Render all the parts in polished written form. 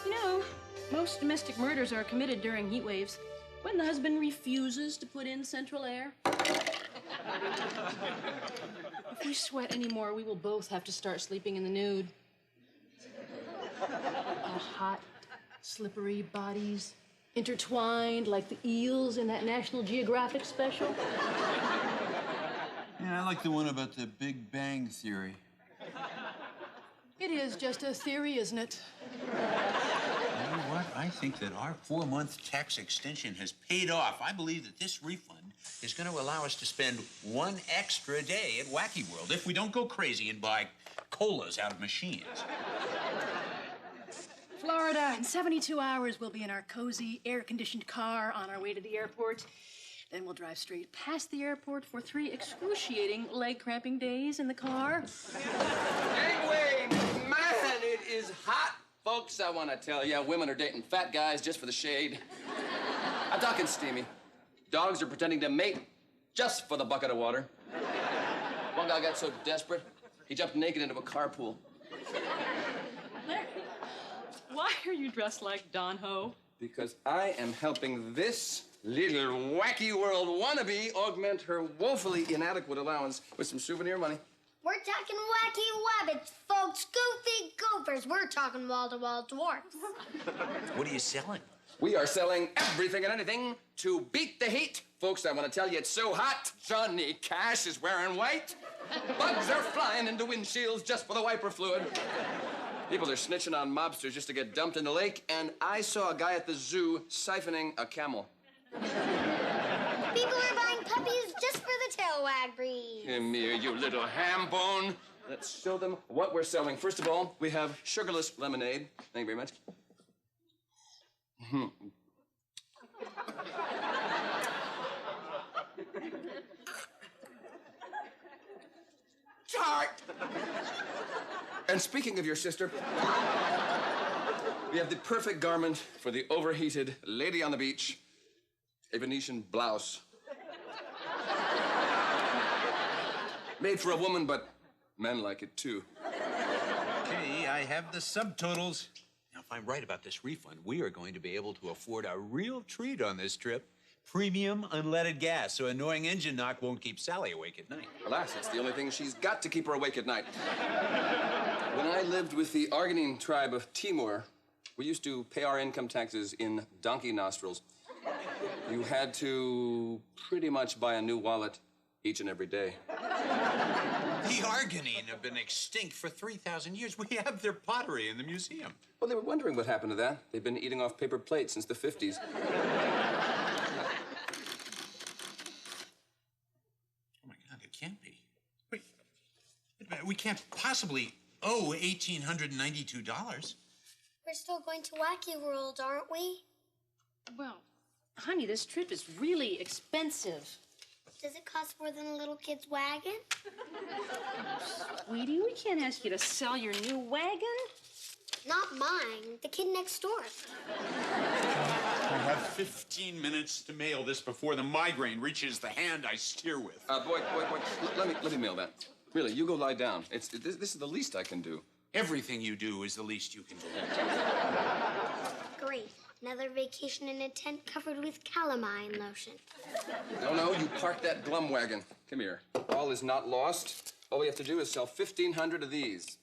You know, most domestic murders are committed during heat waves when the husband refuses to put in central air. If we sweat anymore, we will both have to start sleeping in the nude. Our hot, slippery bodies intertwined like the eels in that National Geographic special. Yeah, I like the one about the Big Bang Theory. It is just a theory, isn't it? You know what? I think that our 4-month tax extension has paid off. I believe that this refund is going to allow us to spend one extra day at Wacky World if we don't go crazy and buy colas out of machines. Florida, in 72 hours, we'll be in our cozy, air-conditioned car on our way to the airport. Then we'll drive straight past the airport for 3 excruciating, leg-cramping days in the car. Gangway, man, it is hot. Folks, I want to tell you, women are dating fat guys just for the shade. I'm talking steamy. Dogs are pretending to mate just for the bucket of water. One guy got so desperate, he jumped naked into a carpool. Larry, why are you dressed like Don Ho? Because I am helping this little Wacky World wannabe augment her woefully inadequate allowance with some souvenir money. We're talking wacky wabbits, folks. Goofy gophers. We're talking wall-to-wall dwarfs. What are you selling? We are selling everything and anything to beat the heat. Folks, I want to tell you, it's so hot, Johnny Cash is wearing white. Bugs are flying into windshields just for the wiper fluid. People are snitching on mobsters just to get dumped in the lake, and I saw a guy at the zoo siphoning a camel. People are buying puppies just for the tail wag breed. Come here, you little ham bone. Let's show them what we're selling. First of all, we have sugarless lemonade. Thank you very much. Tart! And speaking of your sister, we have the perfect garment for the overheated lady on the beach, a Venetian blouse. Made for a woman, but men like it too. Okay, I have the subtotals. Now, if I'm right about this refund, we are going to be able to afford a real treat on this trip. Premium unleaded gas, so annoying engine knock won't keep Sally awake at night. Alas, it's the only thing she's got to keep her awake at night. When I lived with the Argonine tribe of Timor, we used to pay our income taxes in donkey nostrils. You had to pretty much buy a new wallet each and every day. The Argonine have been extinct for 3,000 years. We have their pottery in the museum. Well, they were wondering what happened to that. They've been eating off paper plates since the 50s. Oh, my God, it can't be. Wait, we can't possibly owe $1,892. We're still going to Wacky World, aren't we? Well, honey, this trip is really expensive. Does it cost more than a little kid's wagon? Sweetie, we can't ask you to sell your new wagon. Not mine. The kid next door. I have 15 minutes to mail this before the migraine reaches the hand I steer with. Boy, let me mail that. Really, you go lie down. This is the least I can do. Everything you do is the least you can do. Great. Another vacation in a tent covered with calamine lotion. No, you park that glum wagon. Come here. All is not lost. All we have to do is sell 1,500 of these.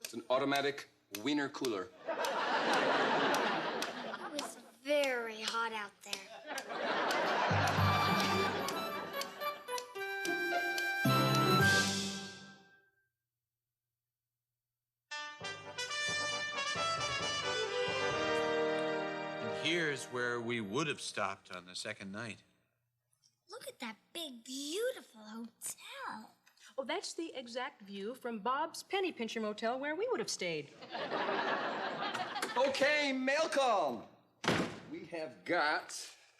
It's an automatic wiener cooler. It was very hot out there. Here's where we would have stopped on the second night. Look at that big, beautiful hotel. Oh, that's the exact view from Bob's Penny Pincher Motel where we would have stayed. Okay, mail call. We have got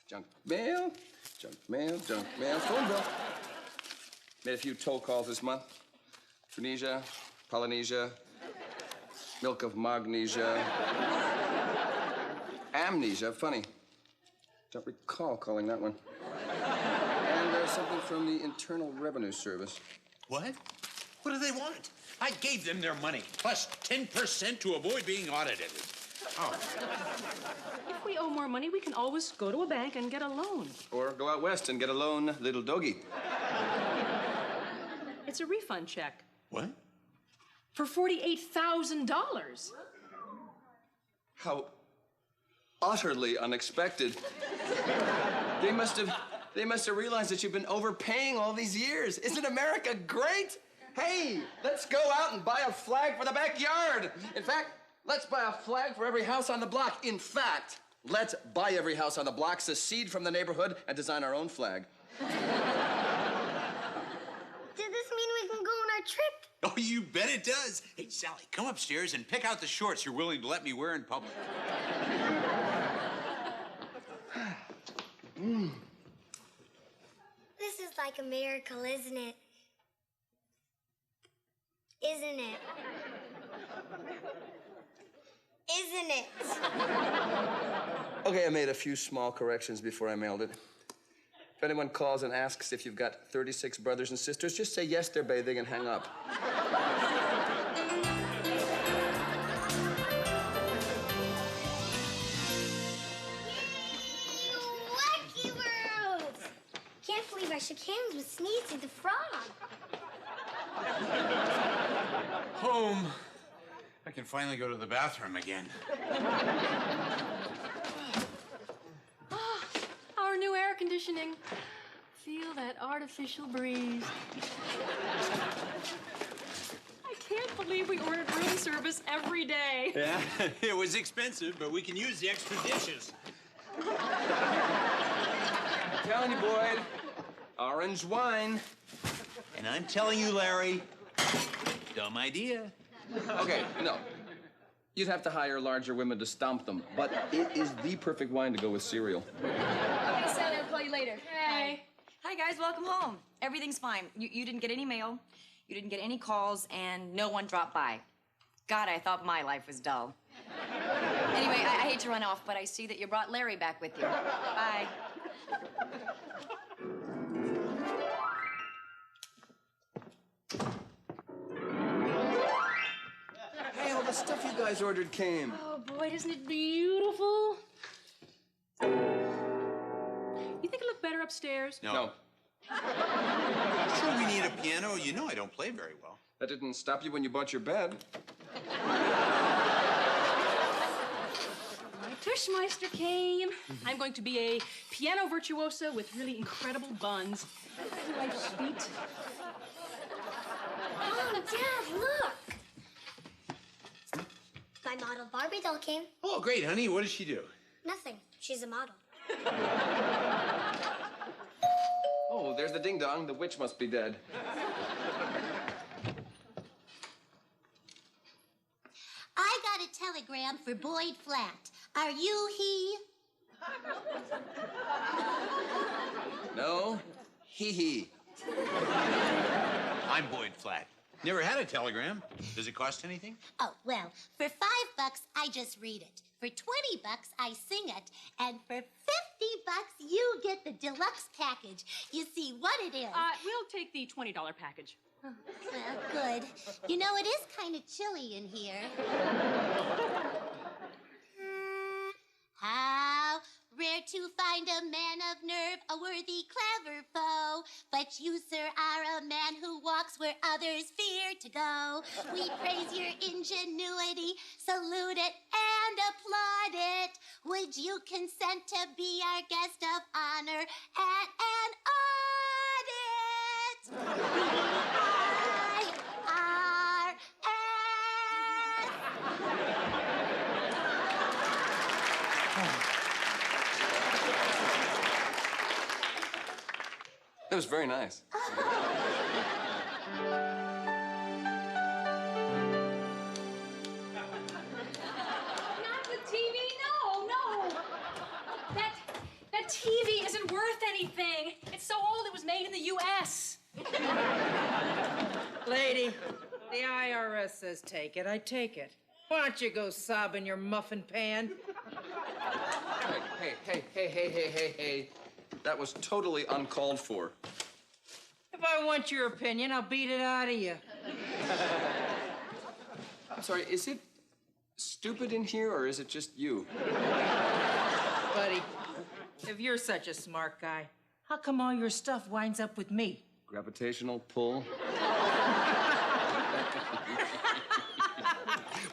junk mail, phone bill. Made a few toll calls this month. Tunisia, Polynesia, milk of magnesia. Amnesia, funny. Don't recall calling that one. And something from the Internal Revenue Service. What? What do they want? I gave them their money, plus 10% to avoid being audited. Oh. If we owe more money, we can always go to a bank and get a loan. Or go out west and get a loan, little doggy. It's a refund check. What? For $48,000. How utterly unexpected. They must have realized that you've been overpaying all these years. Isn't America great? Hey, let's go out and buy a flag for the backyard. In fact, let's buy a flag for every house on the block. In fact, let's buy every house on the block, secede from the neighborhood, and design our own flag. Does this mean we can go on our trip? Oh, you bet it does. Hey, Sally, come upstairs and pick out the shorts you're willing to let me wear in public. This is like a miracle, isn't it? Isn't it? Isn't it? Okay, I made a few small corrections before I mailed it. If anyone calls and asks if you've got 36 brothers and sisters, just say yes, they're bathing and hang up. Wacky World! Can't believe I shook hands with Sneezy the frog. Home. I can finally go to the bathroom again. Our new air conditioning. Feel that artificial breeze. I can't believe we ordered room service every day. Yeah, it was expensive, but we can use the extra dishes. I'm telling you, Boyd, orange wine. And I'm telling you, Larry, dumb idea. Okay, no. You'd have to hire larger women to stomp them, but it is the perfect wine to go with cereal. Okay, Sally, I'll call you later. Hey. Hi, guys. Welcome home. Everything's fine. You didn't get any mail. You didn't get any calls, and no one dropped by. God, I thought my life was dull. Anyway, I hate to run off, but I see that you brought Larry back with you. Bye. Hey, all the stuff you guys ordered came. Oh, boy, isn't it beautiful? You think it looked better upstairs? No. Sure we need a piano. You know I don't play very well. That didn't stop you when you bought your bed. My Tushmeister came. I'm going to be a piano virtuoso with really incredible buns. Life's sweet. Mom, Dad, look! My model Barbie doll came. Oh, great, honey. What does she do? Nothing. She's a model. Oh, there's the ding-dong. The witch must be dead. I got a telegram for Boyd Flat. Are you he? No? Hee-hee. I'm Boyd Flat. Never had a telegram. Does it cost anything? Oh, well, for $5, I just read it. For $20, I sing it. And for $50, you get the deluxe package. You see what it is. We'll take the $20 package. Well, good. You know, it is kind of chilly in here. How rare to find a man of nerve, a worthy, clever foe. But you, sir, are a man who walks where others fear to go. We praise your ingenuity, salute it, and applaud it. Would you consent to be our guest of honor at an audit? That was very nice. Not the TV. No. That TV isn't worth anything. It's so old. It was made in the U.S. Lady, the IRS says take it. I take it. Why don't you go sob in your muffin pan? Hey. That was totally uncalled for. If I want your opinion, I'll beat it out of you. I'm sorry, is it stupid in here, or is it just you? Buddy, if you're such a smart guy, how come all your stuff winds up with me? Gravitational pull?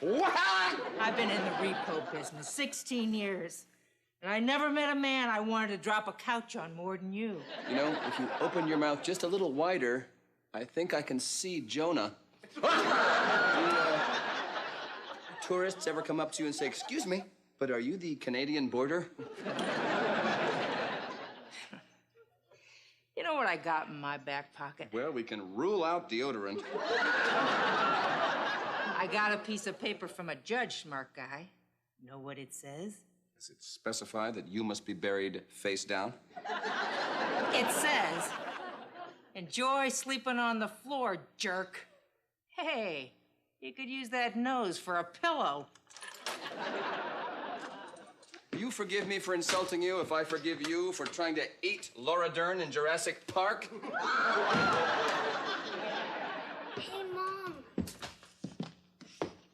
What? I've been in the repo business 16 years, and I never met a man I wanted to drop a couch on more than you. You know, if you open your mouth just a little wider, I think I can see Jonah. Tourists ever come up to you and say, "Excuse me, but are you the Canadian border?" You know what I got in my back pocket? Well, we can rule out deodorant. I got a piece of paper from a judge, smart guy. Know what it says? Does it specify that you must be buried face down? It says, enjoy sleeping on the floor, jerk. Hey, you could use that nose for a pillow. You forgive me for insulting you if I forgive you for trying to eat Laura Dern in Jurassic Park? Hey, Mom.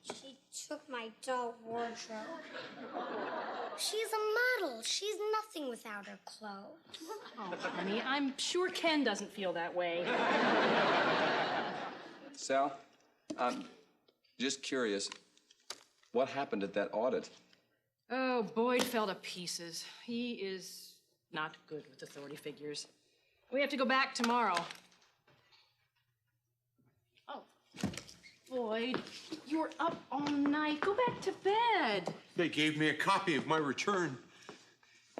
She took my doll wardrobe. She's a model. She's nothing without her clothes. Oh, honey, I'm sure Ken doesn't feel that way. Sal, I'm just curious. What happened at that audit? Oh, Boyd fell to pieces. He is not good with authority figures. We have to go back tomorrow. Oh, Boyd, you were up all night. Go back to bed. They gave me a copy of my return.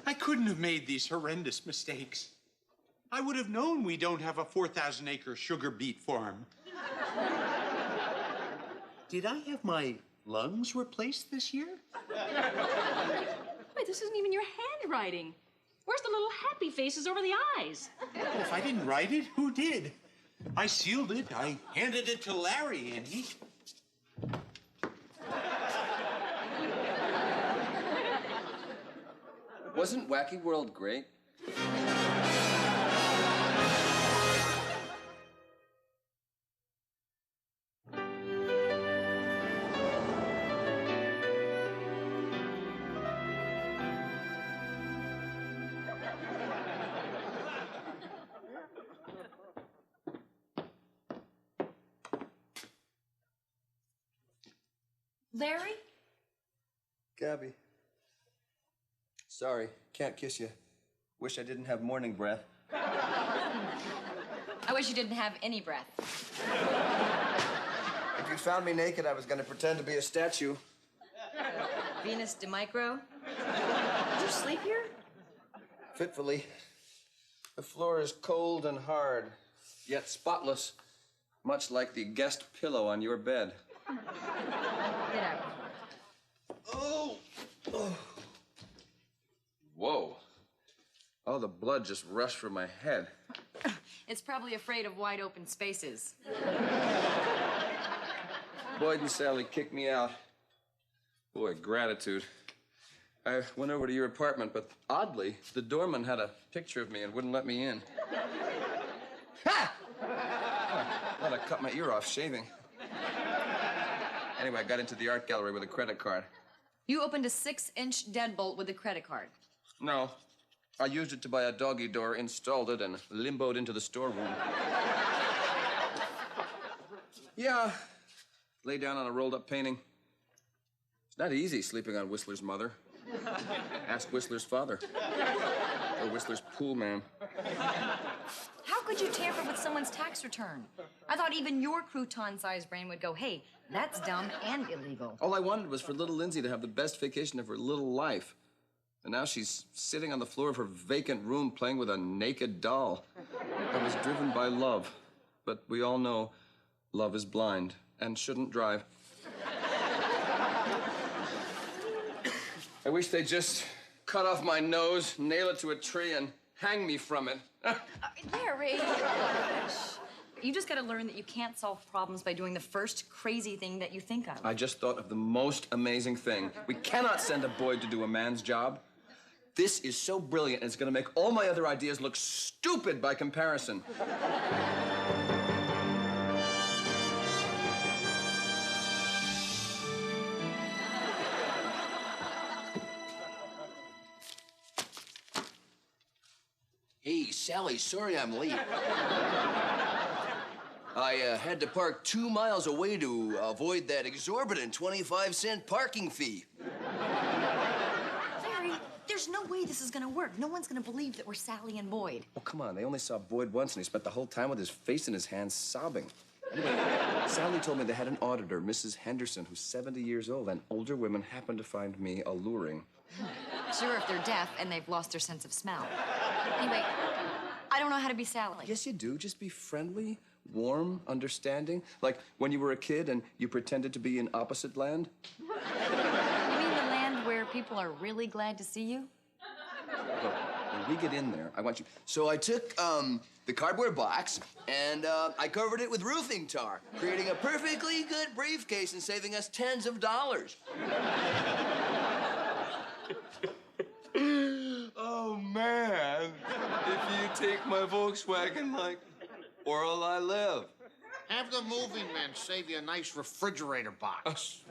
I couldn't have made these horrendous mistakes. I would have known we don't have a 4,000-acre sugar beet farm. Did I have my lungs replaced this year? Wait, this isn't even your handwriting. Where's the little happy faces over the eyes? Well, if I didn't write it, who did? I sealed it. I handed it to Larry, and he... Wasn't Wacky World great? Larry? Gabby. Sorry, can't kiss you. Wish I didn't have morning breath. I wish you didn't have any breath. If you found me naked, I was going to pretend to be a statue. Venus de Micro? Did you sleep here? Fitfully. The floor is cold and hard, yet spotless, much like the guest pillow on your bed. Get out. Oh! Whoa. Oh, the blood just rushed from my head. It's probably afraid of wide open spaces. Boyd and Sally kicked me out. Boy, gratitude. I went over to your apartment, but oddly, the doorman had a picture of me and wouldn't let me in. Ha! Thought I cut my ear off shaving. Anyway, I got into the art gallery with a credit card. You opened a 6-inch deadbolt with a credit card. No, I used it to buy a doggy door, installed it, and limboed into the storeroom. Yeah, lay down on a rolled-up painting. It's not easy sleeping on Whistler's mother. Ask Whistler's father. Or Whistler's pool man. How could you tamper with someone's tax return? I thought even your crouton-sized brain would go, hey, that's dumb and illegal. All I wanted was for little Lindsay to have the best vacation of her little life. And now she's sitting on the floor of her vacant room playing with a naked doll. I was driven by love. But we all know love is blind and shouldn't drive. I wish they'd just cut off my nose, nail it to a tree, and hang me from it. Larry! You just gotta learn that you can't solve problems by doing the first crazy thing that you think of. I just thought of the most amazing thing. We cannot send a boy to do a man's job. This is so brilliant, and it's gonna make all my other ideas look stupid by comparison. Hey, Sally, sorry I'm late. I had to park 2 miles away to avoid that exorbitant 25-cent parking fee. Larry, there's no way this is gonna work. No one's gonna believe that we're Sally and Boyd. Oh, come on. They only saw Boyd once, and he spent the whole time with his face in his hands sobbing. Anyway, Sally told me they had an auditor, Mrs. Henderson, who's 70 years old, and older women happen to find me alluring. Sure, if they're deaf and they've lost their sense of smell. Anyway, I don't know how to be Sally. Yes, you do. Just be friendly, warm, understanding. Like when you were a kid and you pretended to be in opposite land. You mean the land where people are really glad to see you? Look, when we get in there, I want you... So I took the cardboard box and I covered it with roofing tar, creating a perfectly good briefcase and saving us tens of dollars. Oh, man. If you take my Volkswagen, like, where'll I live? Have the moving men save you a nice refrigerator box.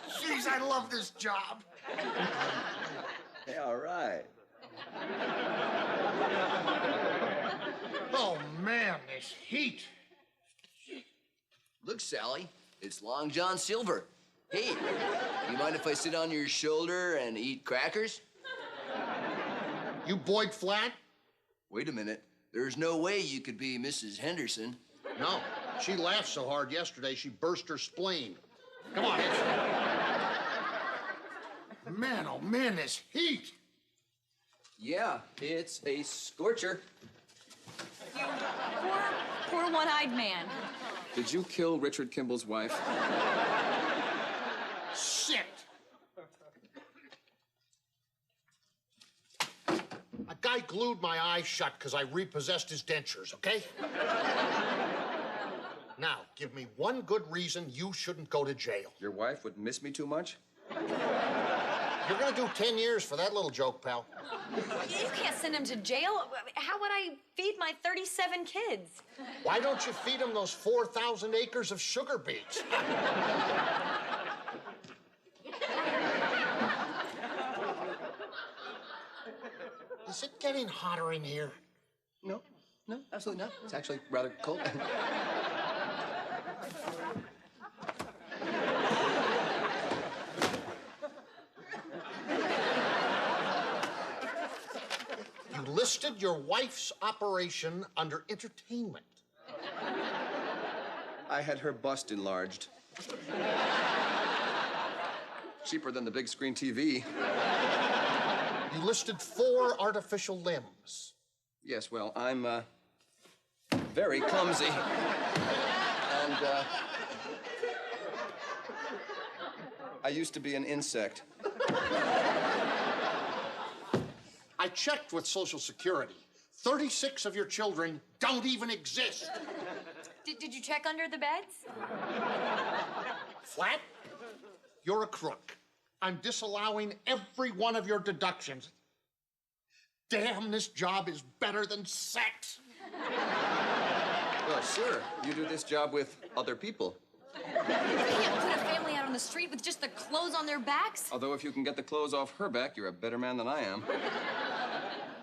Jeez, I love this job. Hey, all right. Oh, man, this heat. Look, Sally, it's Long John Silver. Hey, you mind if I sit on your shoulder and eat crackers? You Boyd Flat? Wait a minute. There's no way you could be Mrs. Henderson. No. She laughed so hard yesterday, she burst her spleen. Come on, Hitch. Man, oh, man, this heat. Yeah, it's a scorcher. Poor one-eyed man. Did you kill Richard Kimball's wife? Shit. A guy glued my eyes shut because I repossessed his dentures, okay? Now, give me one good reason you shouldn't go to jail. Your wife would miss me too much? You're gonna do 10 years for that little joke, pal. You can't send him to jail. How would I feed my 37 kids? Why don't you feed him those 4,000 acres of sugar beets? Is it getting hotter in here? No, absolutely not. It's actually rather cold. You listed your wife's operation under entertainment. I had her bust enlarged. Cheaper than the big screen TV. You listed 4 artificial limbs. Yes, well, I'm, very clumsy. And, I used to be an insect. I checked with Social Security. 36 of your children don't even exist. Did you check under the beds? Flat, you're a crook. I'm disallowing every one of your deductions. Damn, this job is better than sex. Well, sure. You do this job with other people. You can't put a family out on the street with just the clothes on their backs. Although if you can get the clothes off her back, you're a better man than I am.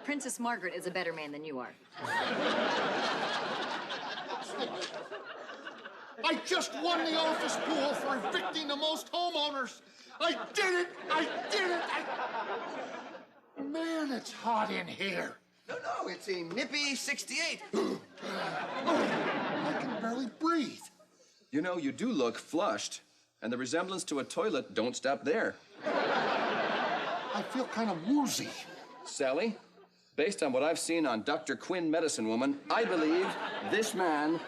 Princess Margaret is a better man than you are. I just won the office pool for evicting the most homeowners. I did it! I did it! Man, it's hot in here. No, it's a nippy 68. I can barely breathe. You know, you do look flushed, and the resemblance to a toilet don't stop there. I feel kind of woozy. Sally, based on what I've seen on Dr. Quinn Medicine Woman, I believe this man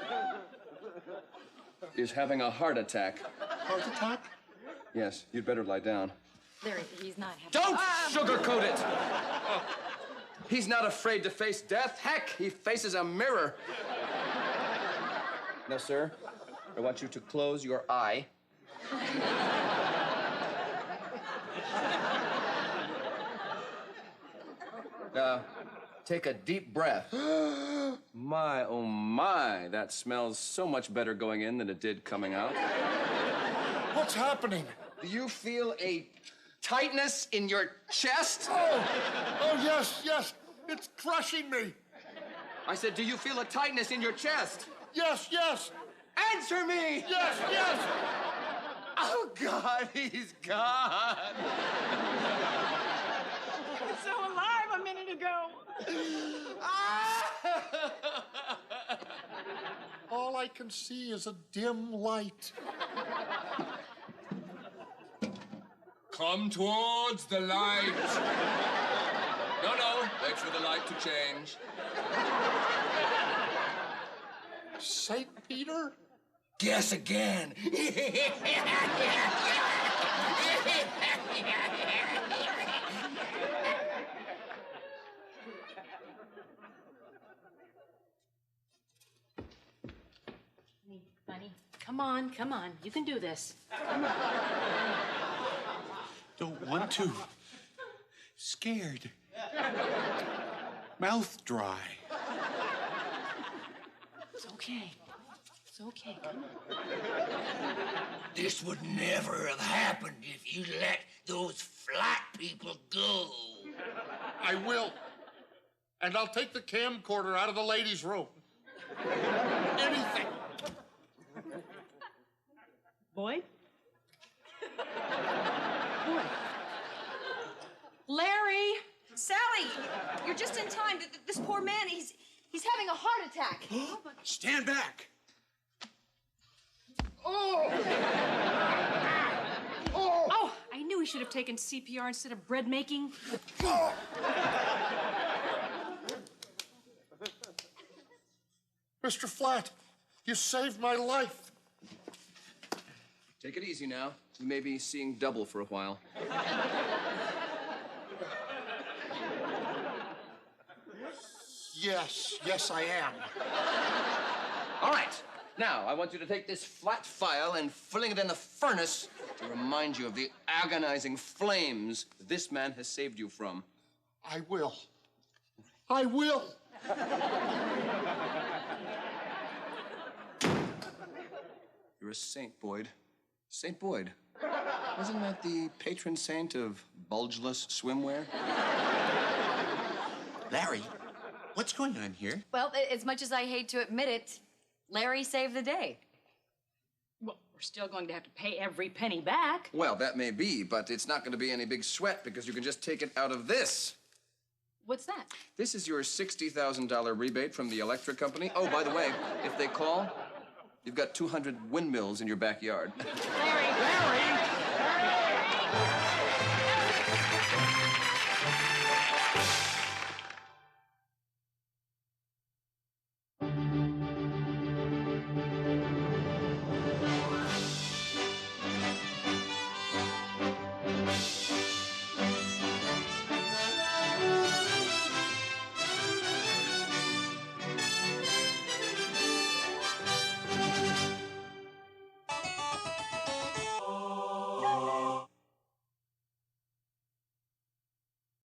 is having a heart attack. Heart attack? Yes, you'd better lie down. Larry, he's not having... Don't sugarcoat it! He's not afraid to face death. Heck, he faces a mirror. Now, sir, I want you to close your eye. Take a deep breath. My, oh my, that smells so much better going in than it did coming out. What's happening? Do you feel a tightness in your chest? Oh, yes, yes. It's crushing me. I said, do you feel a tightness in your chest? Yes, yes. Answer me! Yes, yes. Oh, God, he's gone. So alive a minute ago. All I can see is a dim light. Come towards the light. No, wait for the light to change. St. Peter? Guess again. Bunny, come on, come on. You can do this. Don't want to. Scared. Mouth dry. It's okay. It's okay. Come on. This would never have happened if you'd let those flat people go. I will. And I'll take the camcorder out of the ladies' room. Anything. Boyd? Boyd. Larry! Sally! You're just in time. This poor man, he's having a heart attack. Stand back. Oh, I knew he should have taken CPR instead of bread making. Mr. Flat, you saved my life. Take it easy now. You may be seeing double for a while. Yes, yes, I am. All right. Now, I want you to take this flat file and fling it in the furnace to remind you of the agonizing flames this man has saved you from. I will. I will. You're a saint, Boyd. Saint Boyd. Wasn't that the patron saint of bulgeless swimwear? Larry, what's going on here? Well, as much as I hate to admit it, Larry saved the day. Well, we're still going to have to pay every penny back. Well, that may be, but it's not going to be any big sweat because you can just take it out of this. What's that? This is your $60,000 rebate from the electric company. Oh, by the way, if they call, you've got 200 windmills in your backyard. Larry!